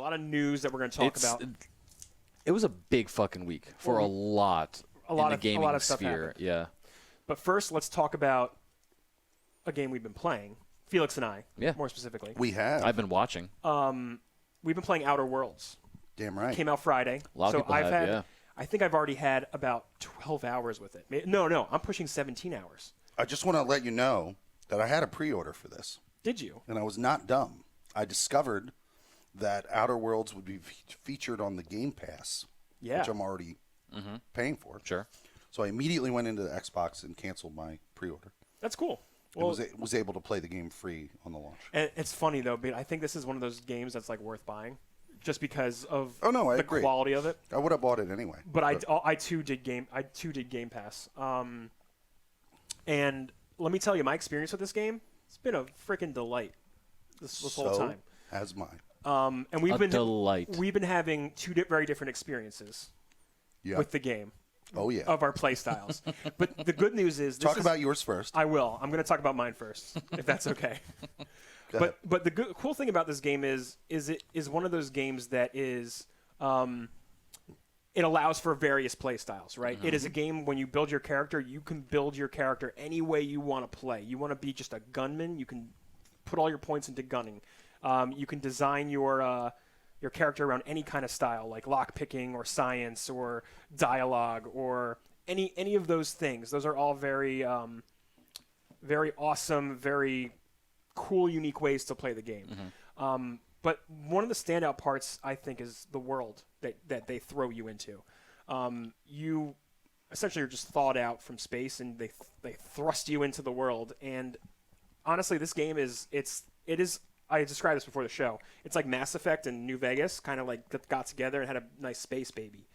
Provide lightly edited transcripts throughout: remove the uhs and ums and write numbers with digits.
lot of news that we're going to talk about. It was a big fucking week for a lot in the gaming sphere. Yeah. But first, let's talk about a game we've been playing. Felix and I, more specifically. We have. I've been watching. We've been playing Outer Worlds. Damn right. Came out Friday. A lot of people have. I think I've already had about 12 hours with it. No, I'm pushing 17 hours. I just want to let you know that I had a pre-order for this. Did you? And I was not dumb. I discovered that Outer Worlds would be featured on the Game Pass, which I'm already paying for. Sure. So I immediately went into the Xbox and canceled my pre-order. That's cool. Well, it was able to play the game free on the launch. And it's funny, though, but I think this is one of those games that's like worth buying just because of I the agree. Quality of it. I would have bought it anyway. But I too did Game Pass. And let me tell you, my experience with this game, it's been a freaking delight this whole time. Has mine. And we've been having two very different experiences with the game. Oh, yeah. Of our play styles. But the good news is... Talk about yours first. I will. I'm going to talk about mine first, if that's okay. But the cool thing about this game is it is one of those games that is... it allows for various play styles, right? It is a game when you build your character, you can build your character any way you want to play. You want to be just a gunman, you can put all your points into gunning. You can design your character around any kind of style, like lockpicking or science or dialogue or any of those things. Those are all very, very awesome, very cool, unique ways to play the game. But one of the standout parts, I think, is the world that they throw you into. You essentially are just thawed out from space, and they thrust you into the world. And honestly, this game it is. I described this before the show. It's like Mass Effect and New Vegas, kind of like got together and had a nice space baby.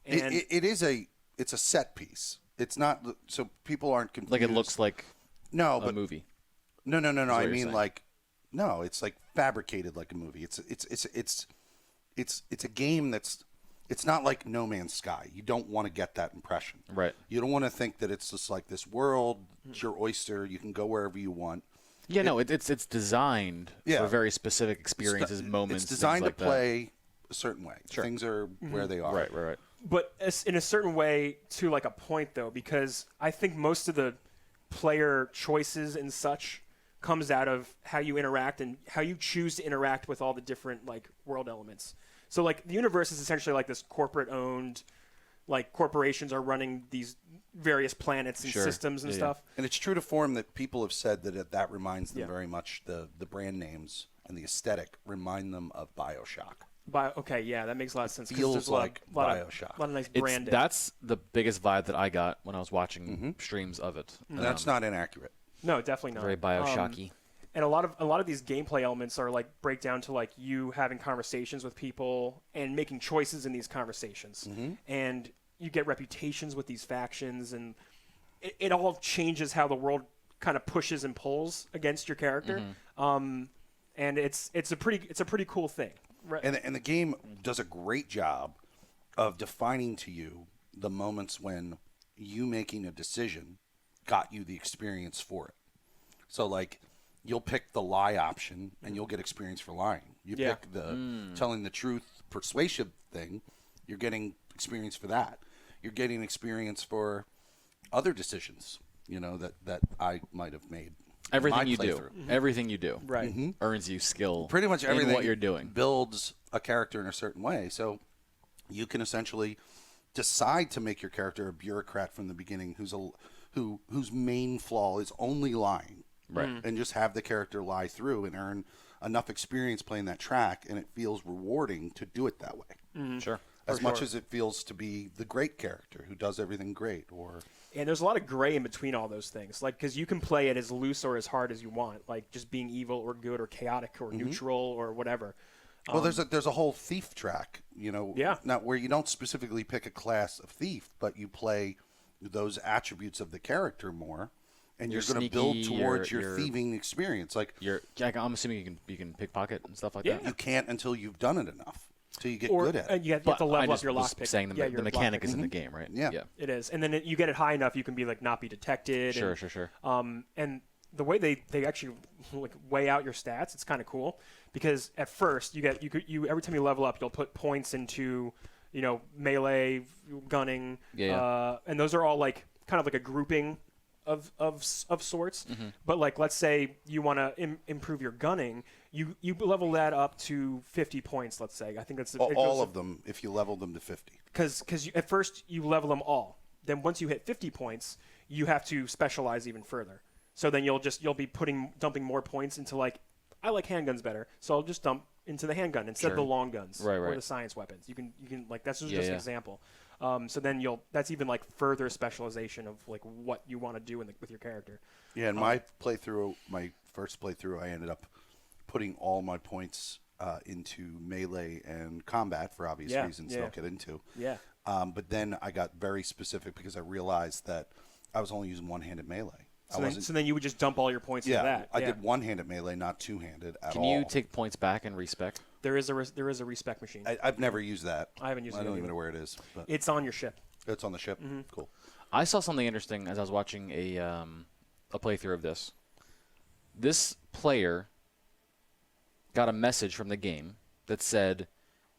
It's a set piece. It's not so people aren't confused. Like it looks like a movie. No. I mean like no. It's like fabricated like a movie. It's a game that's. It's not like No Man's Sky. You don't want to get that impression. Right. You don't want to think that it's just like this world. It's your oyster. You can go wherever you want. Yeah, it's designed for very specific experiences, moments. It's designed to like play a certain way. Sure. Things are where they are. Right. But in a certain way, to like a point, though, because I think most of the player choices and such comes out of how you interact and how you choose to interact with all the different like world elements. So like the universe is essentially like this corporate-owned, like corporations are running these various planets and systems and stuff. And it's true to form that people have said that reminds them very much, the brand names and the aesthetic remind them of BioShock. Okay, yeah, that makes a lot of sense. Feels like BioShock. A lot of nice branding. That's the biggest vibe that I got when I was watching streams of it. That's not inaccurate. No, definitely not. Very BioShocky. And a lot of these gameplay elements are like break down to like you having conversations with people and making choices in these conversations. And you get reputations with these factions, and it all changes how the world kind of pushes and pulls against your character. And it's a pretty cool thing. Right. And the game does a great job of defining to you the moments when you making a decision got you the experience for it. So like you'll pick the lie option and you'll get experience for lying. You pick the telling the truth persuasive thing, you're getting experience for that. You're getting experience for other decisions, that I might have made. Everything you do earns you skill. Pretty much everything in what you're doing builds a character in a certain way. So you can essentially decide to make your character a bureaucrat from the beginning whose main flaw is only lying. Right. And just have the character lie through and earn enough experience playing that track, and it feels rewarding to do it that way. Sure. As much as it feels to be the great character who does everything great. And there's a lot of gray in between all those things. Like, because you can play it as loose or as hard as you want, like just being evil or good or chaotic or neutral or whatever. Well, there's a whole thief track, not where you don't specifically pick a class of thief, but you play those attributes of the character more. And you're going to build towards your thieving experience. Like I'm assuming you can pickpocket and stuff like that. You can't until you've done it enough. Until you get good at it. You have to level up your lockpick. Saying the mechanic is in the game, right? Yeah. It is. And then you get it high enough, you can be like not be detected. Sure. And the way they actually like weigh out your stats, it's kind of cool because at first you every time you level up, you'll put points into melee, gunning, and those are all like kind of like a grouping of sorts. Mm-hmm. But like, let's say you want to improve your gunning, you level that up to 50 points. Let's say I think that's all of them if you level them to 50. Because at first you level them all. Then once you hit 50 points, you have to specialize even further. So then you'll be dumping more points into like, I like handguns better, so I'll just dump into the handgun instead of the long guns or the science weapons. You can like, that's just an example. So then that's even like further specialization of like what you want to do with your character. Yeah, in my first playthrough, I ended up putting all my points into melee and combat for obvious reasons that I'll get into. Yeah. But then I got very specific because I realized that I was only using one-handed melee. So then you would just dump all your points into that. I did one-handed melee, not two-handed at all. Can you take points back and respec? There is a respec machine. I've never used that. I haven't used it. I don't even know where it is. But it's on your ship. It's on the ship? Mm-hmm. Cool. I saw something interesting as I was watching a playthrough of this. This player got a message from the game that said,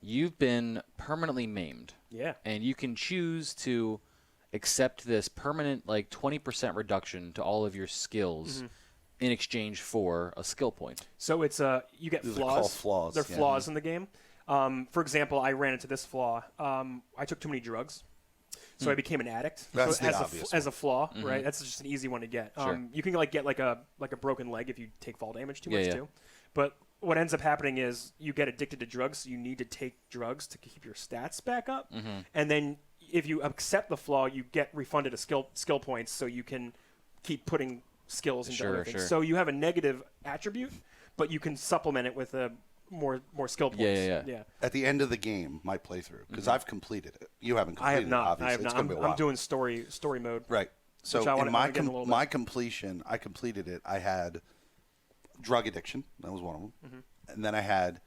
"You've been permanently maimed." Yeah. And you can choose to accept this permanent, like 20% reduction to all of your skills in exchange for a skill point. So it's you get These flaws. are called flaws. They're flaws in the game. For example, I ran into this flaw. I took too many drugs, so I became an addict. That's so the obvious as a flaw, right? That's just an easy one to get. Sure. You can get like a broken leg if you take fall damage too much yeah. too. But what ends up happening is you get addicted to drugs. So you need to take drugs to keep your stats back up, and then if you accept the flaw, you get refunded a skill points, so you can keep putting skills into other things. So you have a negative attribute, but you can supplement it with a more skill points. Yeah. At the end of the game, my playthrough, because I've completed it. You haven't completed it, obviously. I have not. It's gonna be a while. I'm doing story mode. Right. So in my my completion, I completed it. I had drug addiction. That was one of them. And then I had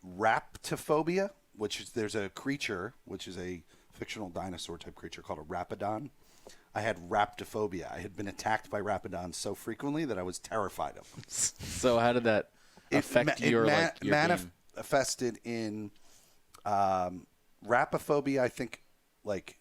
raptophobia, which is there's a creature, which is a fictional dinosaur type creature called a rapidon. I had raptophobia. I had been attacked by rapidons so frequently that I was terrified of them. So how did that affect your game? Manifested in rapophobia, I think, like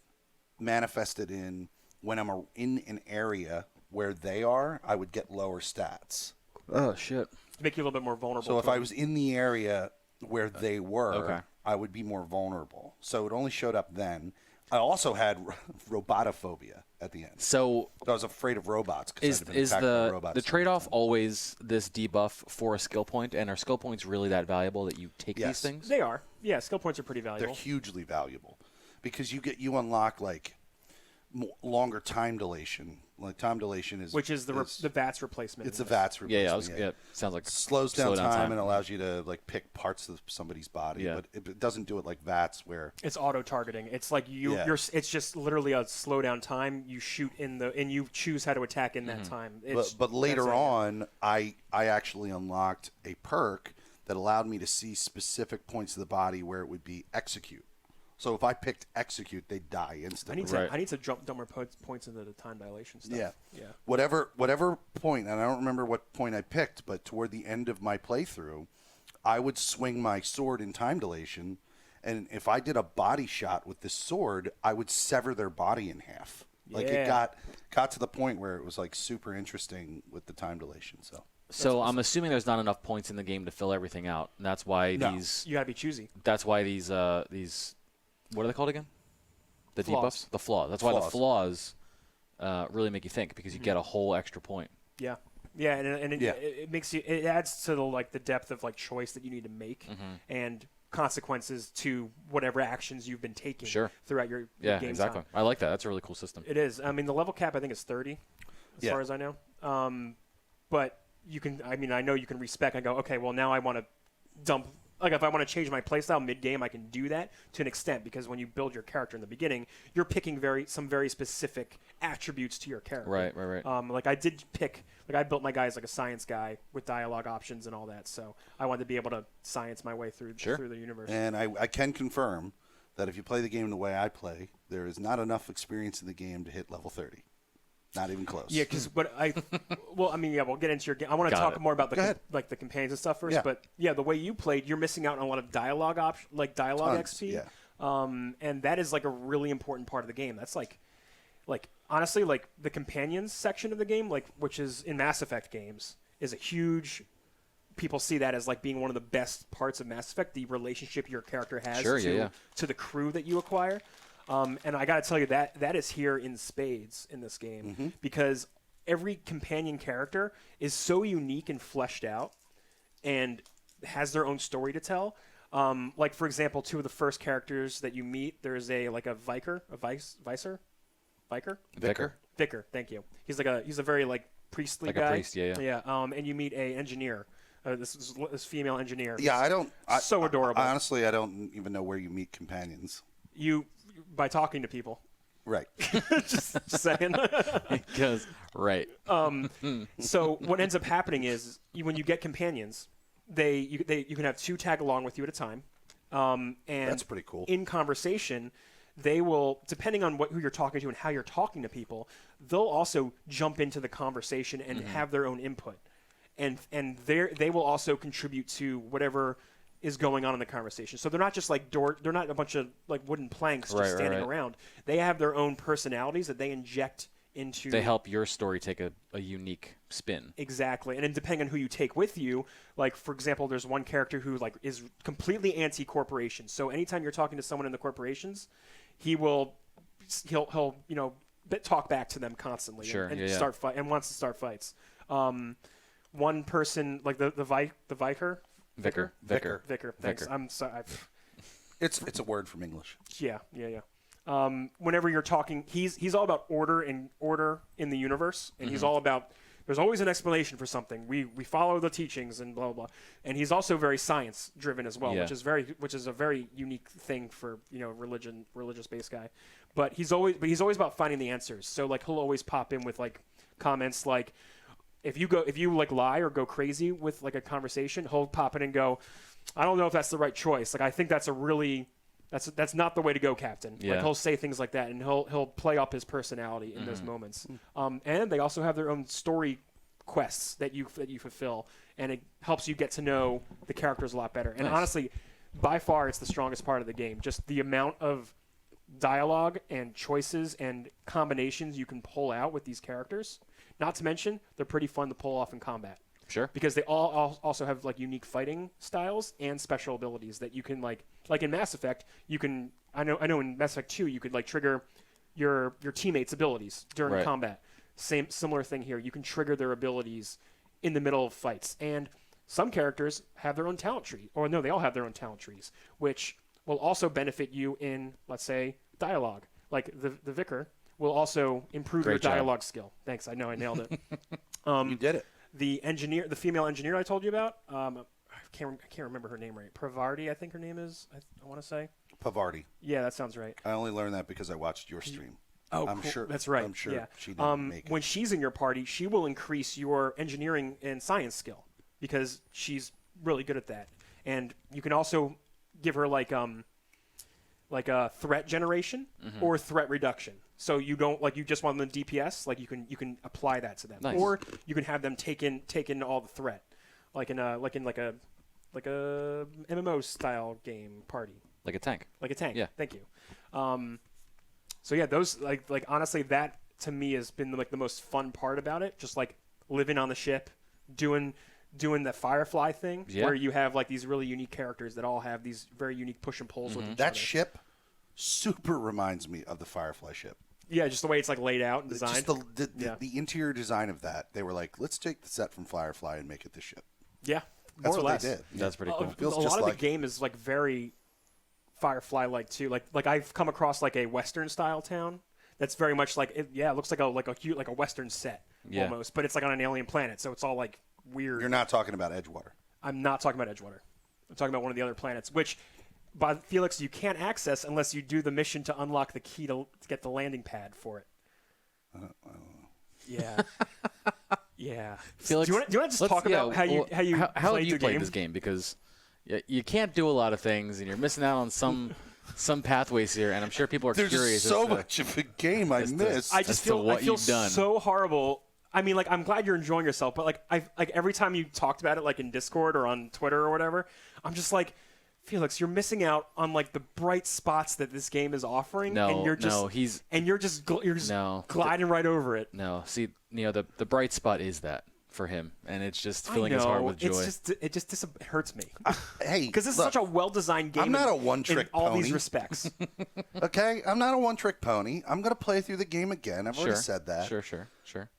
manifested in when I'm in an area where they are, I would get lower stats. Oh, shit. Make you a little bit more vulnerable. So if I was in the area where they were, Okay. I would be more vulnerable. So it only showed up then. I also had robotophobia at the end. So I was afraid of robots. is the trade-off always this debuff for a skill point? And are skill points really that valuable that you take these things? They are. Yeah, skill points are pretty valuable. They're hugely valuable because you unlock like longer time dilation. Like time dilation is the VATS replacement. It's a VATS replacement. Yeah, sounds like slows down time and allows you to like pick parts of somebody's body. Yeah. But it doesn't do it like VATS where it's auto targeting. It's like it's just literally a slow down time. You shoot and you choose how to attack in that time. But later on, I actually unlocked a perk that allowed me to see specific points of the body where it would be execute. So if I picked execute, they'd die instantly. I need to dump more points into the time dilation stuff. Yeah. Whatever point, and I don't remember what point I picked, but toward the end of my playthrough, I would swing my sword in time dilation, and if I did a body shot with this sword, I would sever their body in half. Like it got to the point where it was like super interesting with the time dilation. So I'm assuming there's not enough points in the game to fill everything out, and that's why these. You gotta be choosy. That's why these. What are they called again? The flaws. Debuffs? The flaws. That's why the flaws really make you think, because you get a whole extra point. Yeah. Yeah, and it makes you. It adds to the depth of like choice that you need to make and consequences to whatever actions you've been taking throughout your game exactly. time. I like that. That's a really cool system. It is. I mean, the level cap I think is 30, as far as I know. But you can. I mean, I know you can respec and go, okay, well now I want to dump. Like, if I want to change my playstyle mid-game, I can do that to an extent, because when you build your character in the beginning, you're picking some very specific attributes to your character. Right. Like, I did pick... Like, I built my guy as, like, a science guy with dialogue options and all that, so I wanted to be able to science my way through the universe. And I can confirm that if you play the game the way I play, there is not enough experience in the game to hit level 30. Not even close. Yeah, because we'll get into your game. I want to talk more about the companions and stuff first. Yeah. But yeah, the way you played, you're missing out on a lot of dialogue dialogue Tons, XP. yeah. And that is like a really important part of the game. That's like honestly, like the companions section of the game, like which is in Mass Effect games, is a huge. People see that as like being one of the best parts of Mass Effect, the relationship your character has to the crew that you acquire. And I got to tell you that is here in spades in this game because every companion character is so unique and fleshed out and has their own story to tell. Like, for example, two of the first characters that you meet, there's a Vicar. Thank you. He's a very like priestly like guy. A priest, yeah. Yeah. And you meet a engineer. This female engineer. Yeah, so adorable. Honestly, I don't even know where you meet companions. By talking to people. Right. just saying. Because right. So what ends up happening is when you get companions, you can have 2 tag along with you at a time. And that's pretty cool. In conversation, they will, depending on who you're talking to and how you're talking to people, they'll also jump into the conversation and have their own input. And they will also contribute to whatever is going on in the conversation. So they're not just like they're not a bunch of like wooden planks just standing around. They have their own personalities that they inject into. They help your story take a unique spin. Exactly. And then depending on who you take with you, like for example, there's one character who like is completely anti-corporation. So anytime you're talking to someone in the corporations, he'll talk back to them constantly start fight and wants to start fights. One person like the Vicar. Vicar. Thanks. Vicar. I'm sorry. It's a word from English. Yeah. Whenever you're talking, he's all about order in the universe, and he's all about. There's always an explanation for something. We follow the teachings and blah blah blah. And he's also very science driven as well, which is a very unique thing for religious based guy. But he's always about finding the answers. So like he'll always pop in with like comments like. If you like lie or go crazy with like a conversation, he'll pop in and go, I don't know if that's the right choice. Like I think that's not the way to go, Captain. Yeah. Like he'll say things like that, and he'll play up his personality in those moments. And they also have their own story quests that you fulfill, and it helps you get to know the characters a lot better. And honestly, by far, it's the strongest part of the game. Just the amount of dialogue and choices and combinations you can pull out with these characters. Not to mention, they're pretty fun to pull off in combat. Sure. Because they all also have like unique fighting styles and special abilities that you can like in Mass Effect, you can I know in Mass Effect 2 you could like trigger your teammates' abilities during combat. Similar thing here. You can trigger their abilities in the middle of fights. And some characters have their own talent tree. Or no, they all have their own talent trees, which will also benefit you in, let's say, dialogue. Like the Vicar will also improve your dialogue skill. Thanks. I know I nailed it. You did it. The female engineer I told you about, I can't remember her name right. Pravarti, I think her name is. I want to say. Pavarti. Yeah, that sounds right. I only learned that because I watched your stream. Oh, I'm cool. sure. That's right. I'm sure yeah. she didn't make it. When she's in your party, she will increase your engineering and science skill because she's really good at that. And you can also give her like a threat generation or threat reduction. So you don't you just want them DPS, like you can apply that to them, nice. Or you can have them take in all the threat, like in a MMO style game party, like a tank. Yeah, thank you. So yeah, those like honestly, that to me has been like the most fun part about it. Just like living on the ship, doing the Firefly thing, where you have like these really unique characters that all have these very unique push and pulls with each other. That ship super reminds me of the Firefly ship. Yeah, just the way it's like laid out and designed. Just the interior design of that. They were like, let's take the set from Firefly and make it this ship. Yeah, that's more or what less. they did. That's pretty cool. Feels a just lot of like the game is like very Firefly-like too. Like I've come across like a Western style town that's very much like it looks like a Western set almost, but it's like on an alien planet, so it's all like weird. You're not talking about Edgewater. I'm not talking about Edgewater. I'm talking about one of the other planets, which, by Felix, you can't access unless you do the mission to unlock the key to get the landing pad for it. Yeah. Yeah. Felix, do you want to just talk about how you how played you the played game? this game? Because you can't do a lot of things, and you're missing out on some some pathways here, and I'm sure people are There's curious. so much of a game I missed. I as just to feel what I feel you've done. so horrible. I mean, like, I'm glad you're enjoying yourself, but like every time you talked about it, like in Discord or on Twitter or whatever, I'm just like, Felix, you're missing out on like the bright spots that this game is offering, and you're just gliding right over it. No, see, the bright spot is that for him, and it's just filling his heart with joy. It just hurts me. Hey, because this is such a well-designed game. I'm not a one-trick in all pony. these respects. Okay, I'm not a one-trick pony. I'm going to play through the game again. I've already said that. Sure.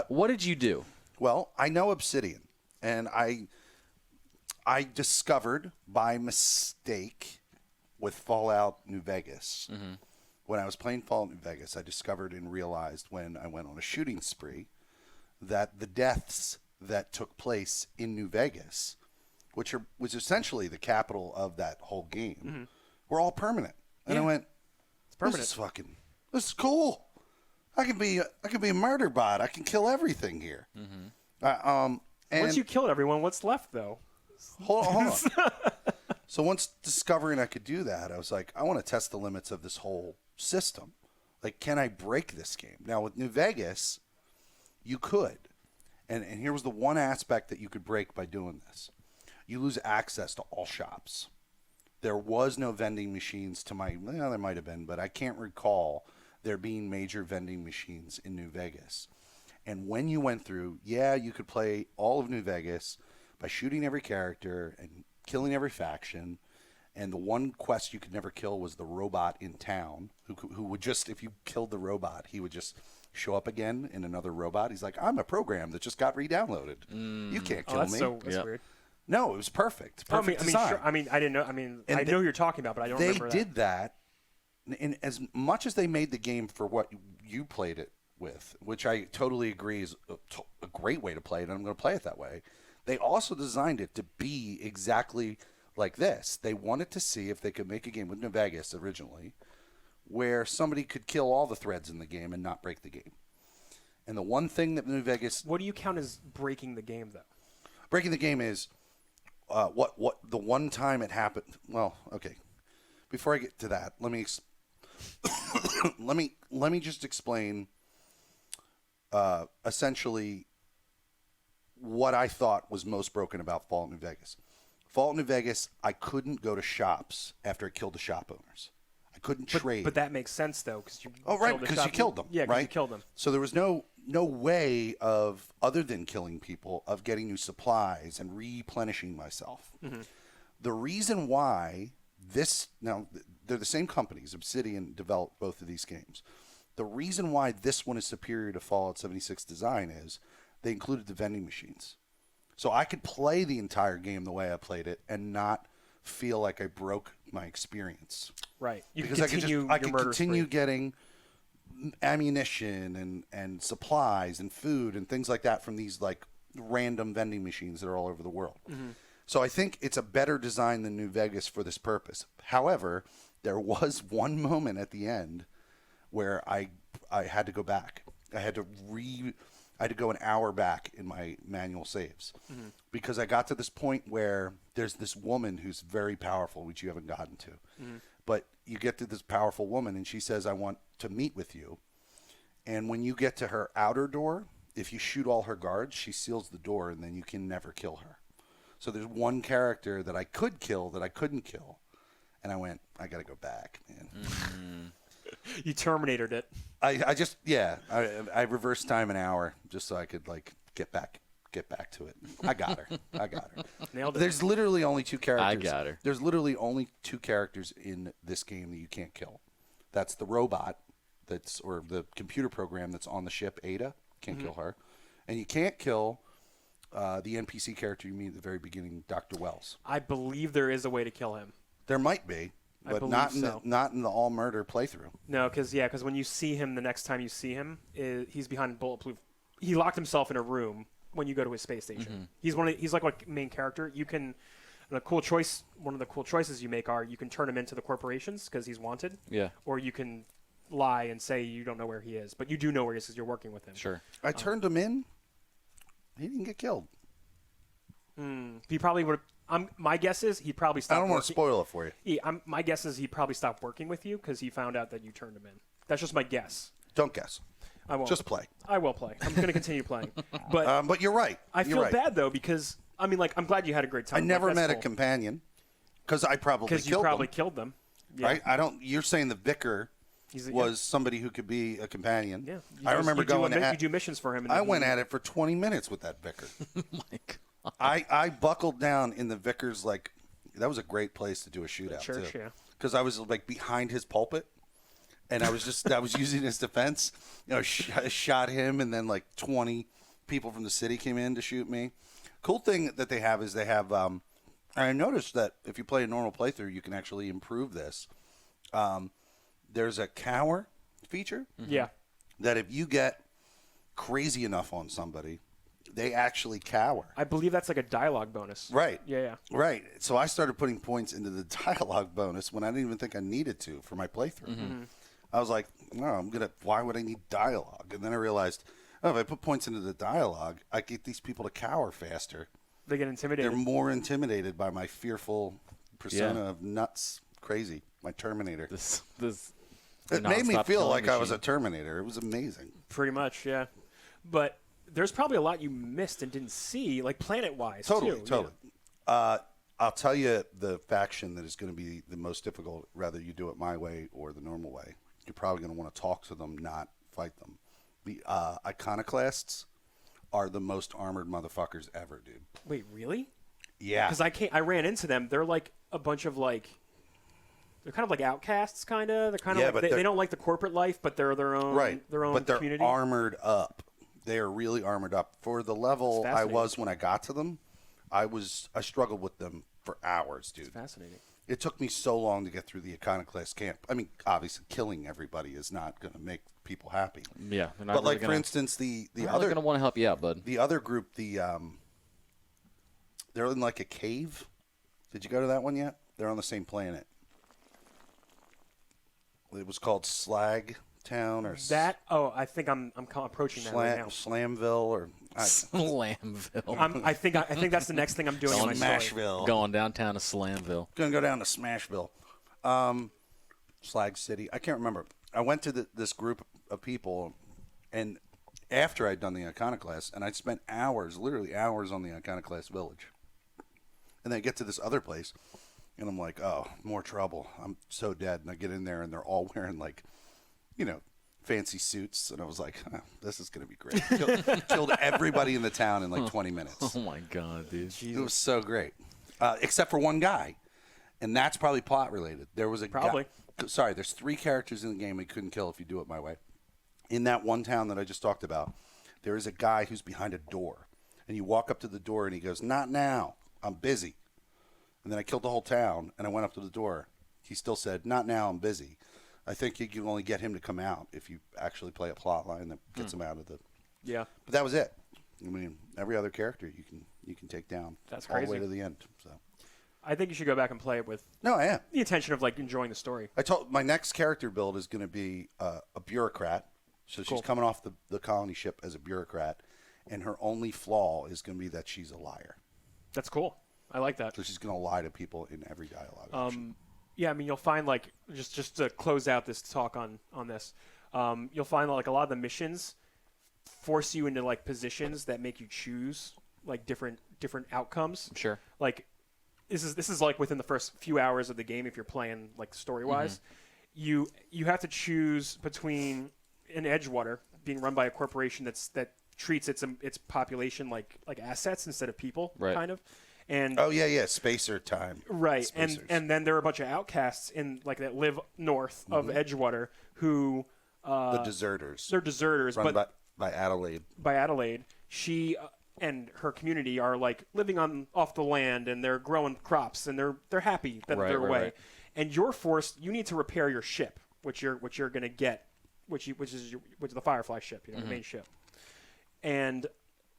What did you do? Well, I know Obsidian, and I discovered by mistake with Fallout New Vegas. Mm-hmm. When I was playing Fallout New Vegas, I discovered and realized when I went on a shooting spree that the deaths that took place in New Vegas, was essentially the capital of that whole game, were all permanent. And I went, it's permanent. This is cool. I can be a murder bot. I can kill everything here. Mm-hmm. And once you killed everyone, what's left though? Hold on. So once discovering I could do that, I was like, I want to test the limits of this whole system. Like, can I break this game? Now with New Vegas, you could. And here was the one aspect that you could break by doing this. You lose access to all shops. There was no vending machines there might have been, but I can't recall there being major vending machines in New Vegas. And when you went through, you could play all of New Vegas by shooting every character and killing every faction. And the one quest you could never kill was the robot in town, who would just, if you killed the robot, he would just show up again in another robot. He's like, I'm a program that just got re-downloaded. You can't kill me. That's weird. No, it was perfect. Perfect design. Sure. I didn't know. I know who you're talking about, but I don't remember that. They did that, and as much as they made the game for what you played it with, which I totally agree is a great way to play it, and I'm going to play it that way, they also designed it to be exactly like this. They wanted to see if they could make a game with New Vegas originally where somebody could kill all the threads in the game and not break the game. And the one thing that New Vegas... What do you count as breaking the game, though? Breaking the game is what the one time it happened... Well, okay. Before I get to that, let me let me just explain essentially what I thought was most broken about Fallout New Vegas. Fallout New Vegas, I couldn't go to shops after I killed the shop owners. I couldn't trade. But that makes sense, though, because you you killed them. Yeah, right? you killed them. So there was no way of, other than killing people, of getting new supplies and replenishing myself. Mm-hmm. The reason why now, they're the same companies. Obsidian developed both of these games. The reason why this one is superior to Fallout 76 design is they included the vending machines. So I could play the entire game the way I played it and not feel like I broke my experience. Right. Because I could continue getting ammunition and supplies and food and things like that from these like random vending machines that are all over the world. Mm-hmm. So I think it's a better design than New Vegas for this purpose. However, there was one moment at the end where I had to go back. I had to go an hour back in my manual saves because I got to this point where there's this woman who's very powerful, which you haven't gotten to. Mm-hmm. But you get to this powerful woman and she says, I want to meet with you. And when you get to her outer door, if you shoot all her guards, she seals the door and then you can never kill her. So there's one character that I could kill that I couldn't kill. And I went, I got to go back, man. Mm-hmm. You Terminated it. I reversed time an hour just so I could like get back to it. I got her. Nailed it. There's literally only two characters. I got her. There's literally only two characters in this game that you can't kill. That's the robot or the computer program that's on the ship, Ada. Can't kill her. And you can't kill the NPC character you meet at the very beginning, Dr. Wells. I believe there is a way to kill him. There might be, but not in the all murder playthrough. No, because when you see him the next time you see him, he's behind bulletproof. He locked himself in a room when you go to his space station. Mm-hmm. He's like a main character. You can one of the cool choices you make are you can turn him into the corporations because he's wanted. Yeah. Or you can lie and say you don't know where he is, but you do know where he is because you're working with him. Sure. I turned him in. He didn't get killed. He probably would have. My guess is he probably stopped. I don't want to spoil it for you. My guess is he probably stopped working with you because he found out that you turned him in. That's just my guess. Don't guess. I won't. Just play. I will play. I'm going to continue playing. But you're right. I feel bad though because I'm glad you had a great time. I never met a companion because I probably killed them. Because you probably killed them. Yeah. Right? You're saying the vicar was somebody who could be a companion. Yeah. I remember you do missions for him. I went at it for 20 minutes with that vicar. Oh my God. I buckled down in the vicar's that was a great place to do a shootout church, too. yeah. Because I was behind his pulpit, and I was using his defense. Shot him, and then 20 people from the city came in to shoot me. Cool thing that they have is they have. I noticed that if you play a normal playthrough, you can actually improve this. There's a cower feature. Yeah. That if you get crazy enough on somebody, they actually cower. I believe that's like a dialogue bonus. Right. Yeah. Right. So I started putting points into the dialogue bonus when I didn't even think I needed to for my playthrough. Mm-hmm. I was like, no, why would I need dialogue? And then I realized, if I put points into the dialogue, I get these people to cower faster. They get intimidated. They're more intimidated by my fearful persona of nuts, crazy, my Terminator. It made me feel like I was a Terminator. It was amazing. Pretty much, yeah. But there's probably a lot you missed and didn't see, planet-wise, too. Totally. I'll tell you the faction that is going to be the most difficult, whether you do it my way or the normal way. You're probably going to want to talk to them, not fight them. The Iconoclasts are the most armored motherfuckers ever, dude. Wait, really? Yeah. Because I ran into them. They're like a bunch of they're kind of like outcasts, kind of. They're kind of they don't like the corporate life, but they're their own but they're community. Armored up. They are really armored up. For the level I was when I got to them, I struggled with them for hours, dude. It's fascinating. It took me so long to get through the Iconoclast camp. I mean, obviously, killing everybody is not going to make people happy. Yeah, but really for instance, the other going to want to help you out, bud. The other group, they're in a cave. Did you go to that one yet? They're on the same planet. It was called Slag Town or that. Oh, I think I'm approaching that right now. Slamville or Slamville. I think that's the next thing I'm doing in my Smashville. story. Going downtown to Slamville. Gonna go down to Smashville, Slag City. I can't remember. I went to this group of people, and after I'd done the Iconoclast, and I spent hours, literally hours, on the Iconoclast village, and then I get to this other place. And I'm like, oh, more trouble. I'm so dead. And I get in there, and they're all wearing, fancy suits. And I was like, this is going to be great. Killed everybody in the town in 20 minutes. Oh, my God, dude. Jesus. It was so great. Except for one guy. And that's probably plot related. There was a Probably. guy. Sorry, there's 3 characters in the game we couldn't kill if you do it my way. In that one town that I just talked about, there is a guy who's behind a door. And you walk up to the door, and he goes, not now. I'm busy. And then I killed the whole town, and I went up to the door. He still said, not now, I'm busy. I think you can only get him to come out if you actually play a plot line that gets him out of the... Yeah. But that was it. I mean, every other character you can take down. That's all crazy. the way to the end. So I think you should go back and play it with No, I am. the intention of enjoying the story. I told my next character build is going to be a bureaucrat. So Cool. she's coming off the colony ship as a bureaucrat, and her only flaw is going to be that she's a liar. That's cool. I like that. So she's going to lie to people in every dialogue. Yeah, I mean, you'll find just to close out this talk on this, you'll find a lot of the missions force you into positions that make you choose different outcomes. Sure. This is within the first few hours of the game if you're playing story wise, you have to choose between an Edgewater being run by a corporation that treats its population like assets instead of people, right. kind of. And Spacer time. Right. Spacers. And then there are a bunch of outcasts that live north of Edgewater who the deserters. They're deserters, Run but by Adelaide. By Adelaide, she and her community are living off the land, and they're growing crops, and they're happy that they're away. Right. And you're forced. You need to repair your ship, which you're going to get, which is the Firefly ship, the main ship. And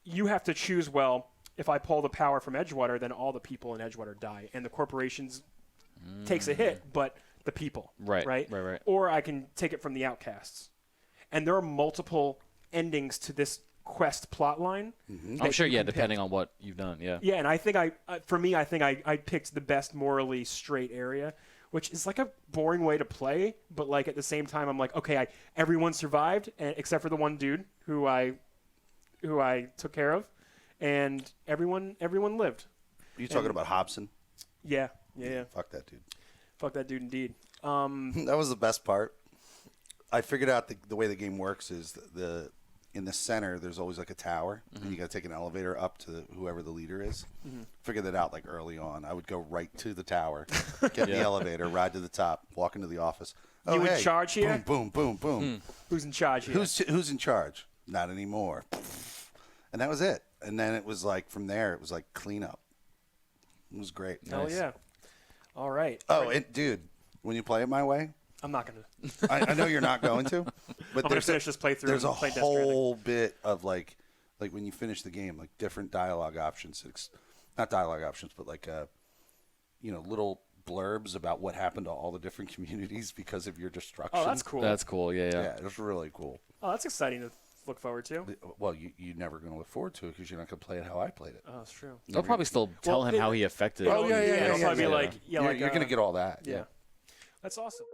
you have to choose. Well, if I pull the power from Edgewater, then all the people in Edgewater die, and the corporations takes a hit, but the people, right. Or I can take it from the outcasts. And there are multiple endings to this quest plot line. I'm sure, yeah, depending on what you've done, yeah. Yeah, and I think I picked the best morally straight area, which is like a boring way to play, but like at the same time, I'm like, okay, everyone survived except for the one dude who I took care of, and everyone lived. Are you talking about Hobson? Yeah. Fuck that dude. Fuck that dude, indeed. That was the best part. I figured out the way the game works is in the center there's always like a tower, and you got to take an elevator up to whoever the leader is. Figured that out like early on. I would go right to the tower, get the elevator, ride to the top, walk into the office. You in charge here? Boom, boom, boom, boom. Who's in charge here? Who's in charge? Not anymore. And that was it. And then it was like from there it was like cleanup. It was great. Hell yeah. All right. Oh, and dude, when you play it my way, I'm not going to. I know you're not going to, but I'm going to finish this playthrough. There's a and play Death whole bit of like when you finish the game, like different dialogue options. Not dialogue options, but like little blurbs about what happened to all the different communities because of your destruction. Oh, that's cool. That's cool, yeah. Yeah, it was really cool. Oh, that's exciting to look forward to. Well, you're never going to look forward to it because you're not going to play it how I played it. Oh, that's true. They'll probably still tell him how he affected. Oh, yeah. It'll probably be Yeah. like, You're going to get all that. Yeah. That's awesome.